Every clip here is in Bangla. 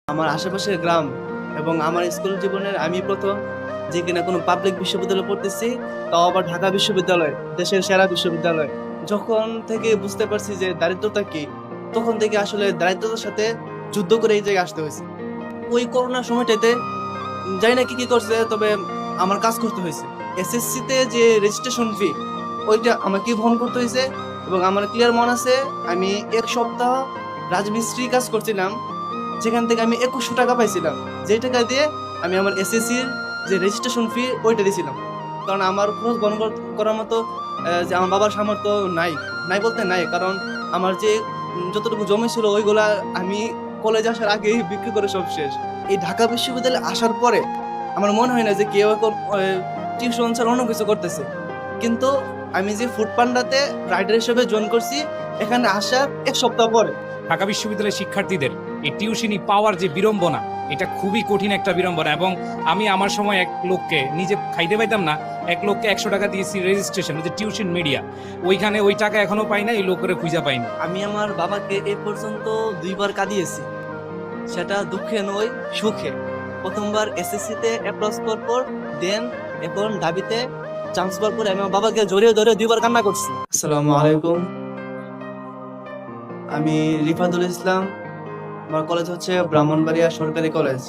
আমার আশেপাশের গ্রাম এবং আমার স্কুল জীবনের আমি প্রথম যে কিনা কোনো পাবলিক বিশ্ববিদ্যালয়ে পড়তেছি, তাও আবার ঢাকা বিশ্ববিদ্যালয়, দেশের সেরা বিশ্ববিদ্যালয়। যখন থেকে বুঝতে পারছি যে দারিদ্রতা কি, তখন থেকে আসলে দারিদ্রতার সাথে যুদ্ধ করে এই জায়গায় আসতে হয়েছে। ওই করোনার সময়টাতে জানি না কি কি করছে, তবে আমার কাজ করতে হয়েছে। এসএসসি তে যে রেজিস্ট্রেশন ফি, ওইটা আমাকে বহন করতে হয়েছে। এবং আমার ক্লিয়ার মনে আছে, আমি 1 সপ্তাহ রাজমিস্ত্রি কাজ করছিলাম, যেখান থেকে আমি 2100 টাকা পাইছিলাম। যে টাকা দিয়ে আমি আমার এসএসসির যে রেজিস্ট্রেশন ফি ওইটা দিয়েছিলাম। কারণ আমার খরচ বহন করার মতো যে আমার বাবার সামর্থ্য নাই, নাই বলতে নাই। কারণ আমার যে যতটুকু জমি ছিল ওইগুলা আমি কলেজে আসার আগেই বিক্রি করে সব শেষ। এই ঢাকা বিশ্ববিদ্যালয়ে আসার পরে আমার মনে হয় না যে কেউ এখন টিউশন ছাড়া অন্য কিছু করতেছে। কিন্তু আমি যে ফুড পান্ডাতে রাইডার হিসেবে জয়েন করছি এখানে আসার 1 সপ্তাহ পরে। ঢাকা বিশ্ববিদ্যালয়ের শিক্ষার্থীদের এই টিউশনি পাওয়ার যে বিড়ম্বনা, এটা খুবই কঠিন একটা বিড়ম্বনা। এবং আমি আমার সময় এক লোককে নিজে খাইতে পাইতাম না, এক লোককে 100 টাকা দিয়েছি রেজিস্ট্রেশন, যে টিউশন মিডিয়া, ওইখানে ওই টাকা এখনো পাই না, এই লোকের খুঁজে পাইনি। আমি আমার বাবাকে এ পর্যন্ত 2বার কাঁদিয়েছি, সেটা দুঃখে নয় সুখে। প্রথমবার এসএসসি তে অ্যাপ্রোচ করার পর, দেন এখন দাবিতে চান্স পাওয়ার পরে আমি আমার বাবাকে জড়িয়ে ধরে 2বার কান্না করছি। আসসালামু আলাইকুম, আমি রিফাতুল ইসলাম। আমার কলেজ হচ্ছে ব্রাহ্মণবাড়িয়া সরকারি কলেজ।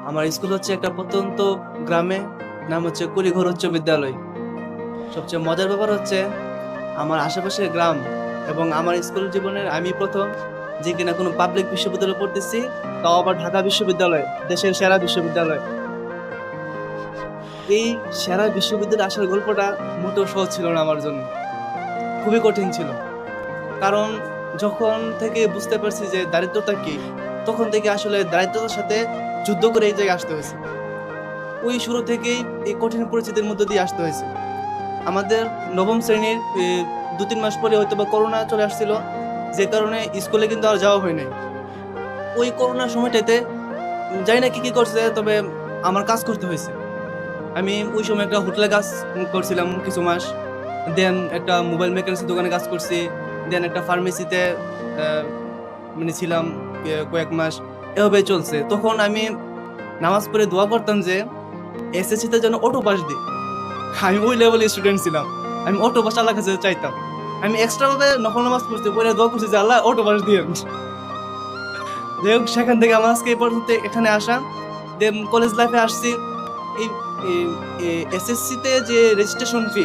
আমার স্কুল হচ্ছে একটা প্রত্যন্ত গ্রামে, নাম হচ্ছে কুড়িঘর উচ্চ বিদ্যালয়। সবচেয়ে মজার ব্যাপার হচ্ছে আমার আশেপাশের গ্রাম এবং আমার স্কুল জীবনের আমি প্রথম যে কিনা কোনো পাবলিক বিশ্ববিদ্যালয়ে পড়তেছি, তাও আবার ঢাকা বিশ্ববিদ্যালয়, দেশের সেরা বিশ্ববিদ্যালয়। এই সেরা বিশ্ববিদ্যালয়ে আসার গল্পটা মোটেও সহজ ছিল না আমার জন্য, খুবই কঠিন ছিল। কারণ যখন থেকে বুঝতে পারছি যে দারিদ্রতা কি, তখন থেকে আসলে দারিদ্রতার সাথে যুদ্ধ করে এই জায়গায় আসতে হয়েছে। ওই শুরু থেকেই এই কঠিন পরিস্থিতির মধ্যে দিয়ে আসতে হয়েছে। আমাদের নবম শ্রেণীর 2-3 মাস পরে হয়তো বা করোনা চলে আসছিল, যে কারণে স্কুলে কিন্তু আর যাওয়া হয় নাই। ওই করোনার সময়টাতে জানি না কি কি করছে, তবে আমার কাজ করতে হয়েছে। আমি ওই সময় একটা হোটেলে কাজ করছিলাম কিছু মাস, দেন একটা মোবাইল মেকানিক্সের দোকানে কাজ করছি, দেন একটা ফার্মেসিতে মানে ছিলাম কয়েক মাস। এভাবে চলছে। তখন আমি নামাজ পড়ে দোয়া করতাম যে এসএসসিতে যেন অটো পাস দিই। আমি ওই লেভেলের স্টুডেন্ট ছিলাম, আমি অটো পাস আল্লাহর কাছে চাইতাম। আমি এক্সট্রা ভাবে নফল নামাজ পড়তে পড়ে দোয়া করছি যে আল্লাহ অটো পাস দিয়ে। যাই হোক, সেখান থেকে আমার আজকে এই পর্যন্ত এখানে আসা। দেন কলেজ লাইফে আসছি। এই এসএসসি তে যে রেজিস্ট্রেশন ফি,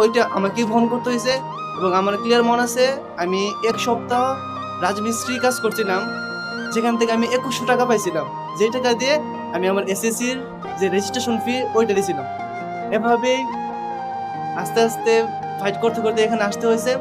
ওইটা আমাকে বহন করতে হয়েছে। এবং আমার ক্লিয়ার মনে আছে, আমি 1 সপ্তাহ রাজমিস্ত্রি কাজ করছিলাম, যেখান থেকে আমি 2100 টাকা পাইছিলাম। যে টাকা দিয়ে আমি আমার এসএসসির যে রেজিস্ট্রেশন ফি ওইটা দিয়েছিলাম। এভাবেই আস্তে আস্তে ফাইট করতে করতে এখানে আসতে হয়েছে।